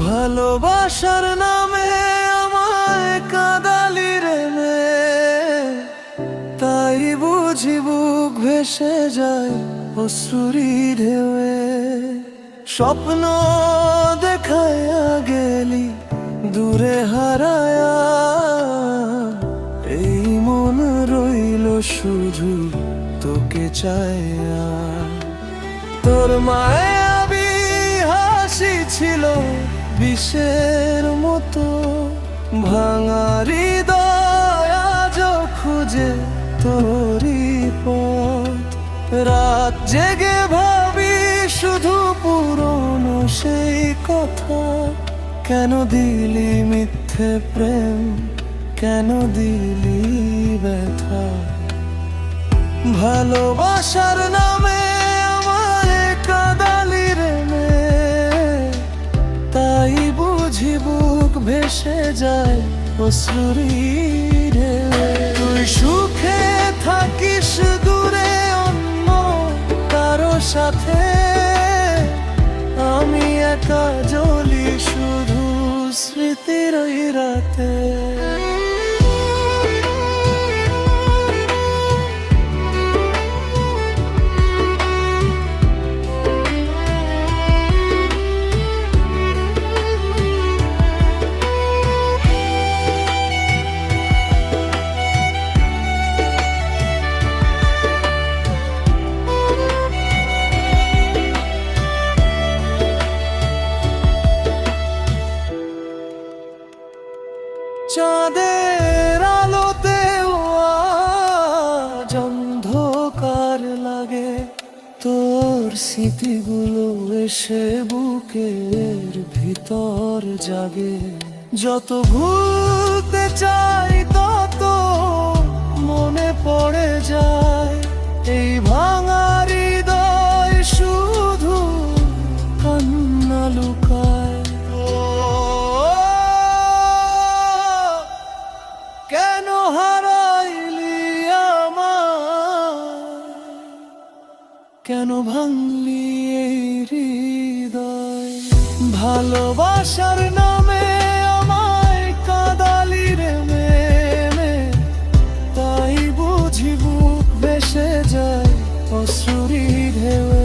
ভালোবাসার নামে আমায় কাঁদালি রে মেয়ে, তাই বুঝি বুক ভেসে যায় অশ্রুরি ঢেউয়ে। স্বপ্ন দেখায়া গেলি দূরে হারায়া, এই মন রইল শুধু তোকে চায়া। তোর মায়াবী হাসি ছিল বিষের মতো, ভাঙা হৃদয় আজ খুঁজে তোরই পথ। রাত জেগে ভাবি শুধু পুরনো সেই কথা, কেন দিলি মিথ্যে প্রেম, কেন দিলি ব্যথা। ভালোবাসার নামে আমায় কাঁদালি রে মেয়ে, তাই বুঝি বুক ভেসে যায় অশ্রুরি ঢেউয়ে। তুই সুখে থাকিস দূরে অন্য কারো সাথে, আমি একা জ্বলি শুধু স্মৃতির ওই রাতে। চাঁদের আলোতেও আজ অন্ধকার লাগে, তোর স্মৃতিগুলো এসে বুকের ভিতর জাগে। যত ভুলতে চাই তত মনে পড়ে যায়, এই ভাঙা হৃদয় শুধু কান্না লুকায়। কেন হারাইলি আমায়, কেন ভাঙলি এই হৃদয়। ভালোবাসার নামে আমায় কাঁদালি রে মেয়ে, তাই বুঝি বুক ভেসে যায় অশ্রুরি ঢেউয়ে।